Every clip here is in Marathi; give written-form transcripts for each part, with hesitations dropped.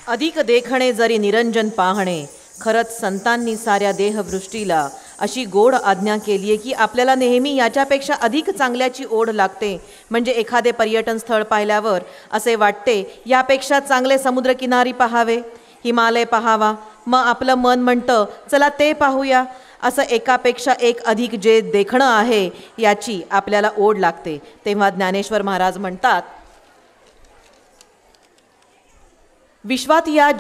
अधिक देखणे जरी निरंजन पाहणे, खरंच संतांनी साऱ्या देहवृष्टीला अशी गोड आज्ञा केली आहे की आपल्याला नेहमी याच्यापेक्षा अधिक चांगल्याची ओढ लागते. म्हणजे एखादे पर्यटन स्थळ पाहिल्यावर असे वाटते यापेक्षा चांगले समुद्रकिनारी पाहावे, हिमालय पाहावा. मग आपलं मन म्हणतं चला ते पाहूया. असं एकापेक्षा एक अधिक जे देखणं आहे याची आपल्याला ओढ लागते. तेव्हा ज्ञानेश्वर महाराज म्हणतात, विश्वात या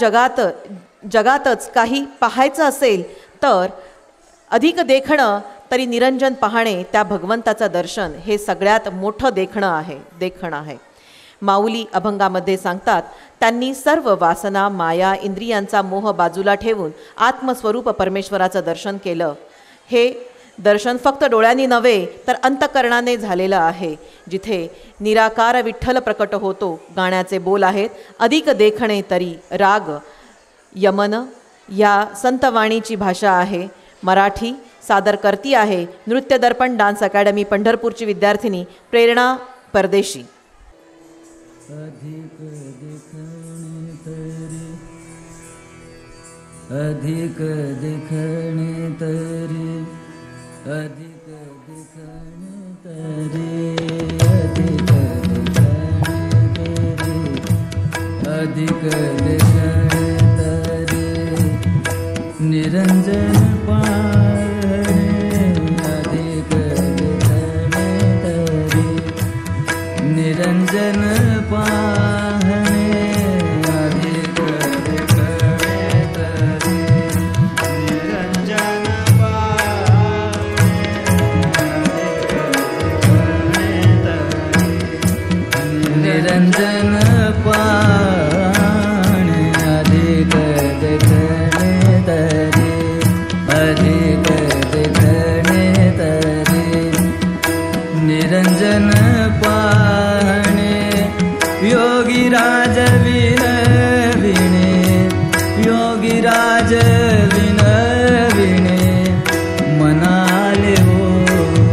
जगातच काही पाहायचं असेल तर अधिक देखणं तरी निरंजन पाहणे, त्या भगवंताचं दर्शन हे सगळ्यात मोठं देखणं आहे. माऊली अभंगामध्ये सांगतात, त्यांनी सर्व वासना, माया, इंद्रियांचा मोह बाजूला ठेवून आत्मस्वरूप परमेश्वराचं दर्शन केलं. हे दर्शन फक्त डोळ्यांनी नव्हे तर अंतःकरणाने झालेलं आहे, जिथे निराकार विठ्ठल प्रकट होतो. गाण्याचे बोल आहेत, अधिक देखणे तरी राग यमन. या संतवाणीची भाषा आहे मराठी. सादर करती आहे नृत्य दर्पण डान्स अकॅडमी पंढरपूरची विद्यार्थिनी प्रेरणा परदेशी. अधिक देखणे तरी, अधिक देखणे तरी, अधिक देखणे तरी, अधिक देखणे तरी, अधिक देखणे तरी, निरंजन पाहणे, अधिक देखणे तरी, निरंजन पाहणे, अधिक देखणे तरी, निरंजन पाहणे, निरंजन पाहणे, अधिक देखणे तरी, अधिक देखणे तरी, निरंजन पाहणे. योगीराज विनविणे, योगीराज विनविणे, मनाले हो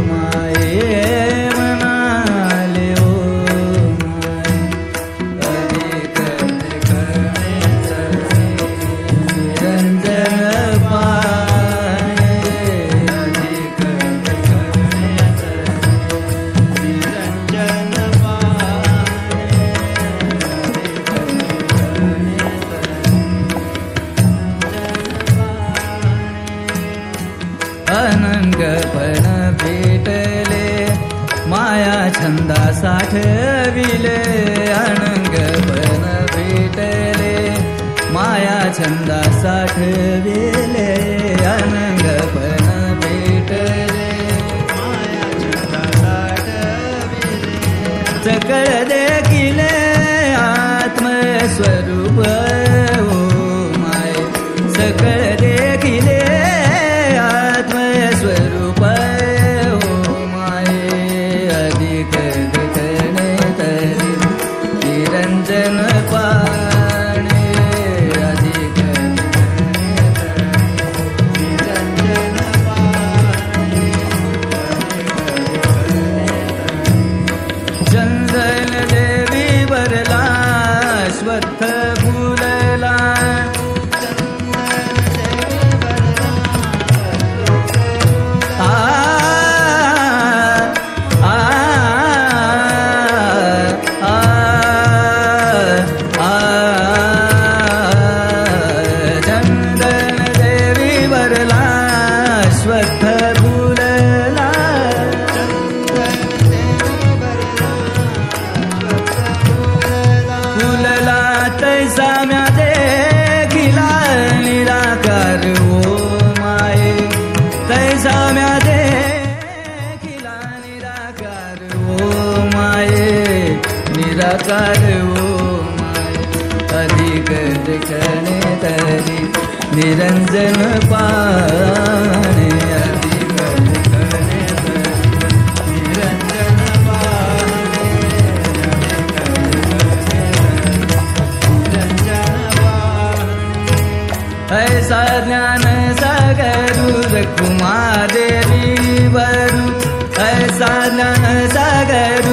माये, मनाले हो माये. अधिक देखणे तरी, निरंजन पाहणे, अधिक देखणे तरी, निरंजन पाहणे, अनंगपण भेटले, माया छंदा साठविले. अनंगपण भेटले, माया छंदा साठविले. अनंगपण भेटले, माया छंदा साठविले. सकळ देखिले आत्मस्वरूप हो माये, सकळ देखिले आत्मस्वरूप हो माये. अधिक देखणे तरी, निरंजन पाहणे, अधिक देखणे तरी, निरंजन पाहणे, अधिक देखणे तरी. चंदन देवी वरला, स्वत्थ फुलला, निराकार हो माये. अधिक देखणे तरी, निरंजन पाहणे, अधिक देखणे तरी, निरंजन पाहणे, निरंजन पाहणे. ऐसा ज्ञान सागर कुमादेवी वरू, ऐसा ज्ञान सागर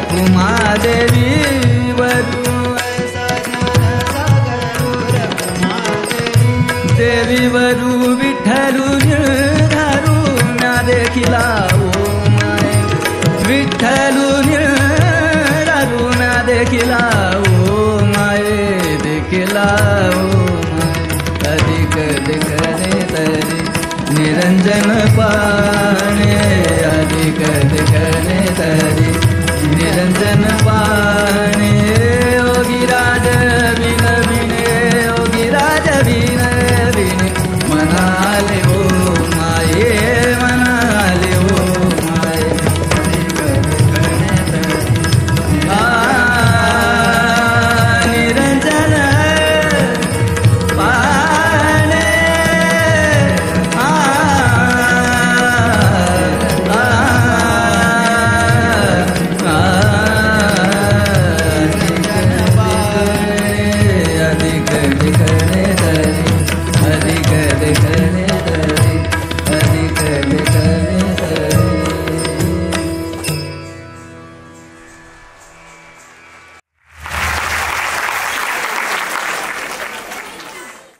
कुमादेवी वरू, ऐसा ज्ञान सागर वरू विठ्ठलू निर्धारू म्या देखिला ओ माये विठ्ठलू निर्धारू म्या देखिला ओ माये देखिला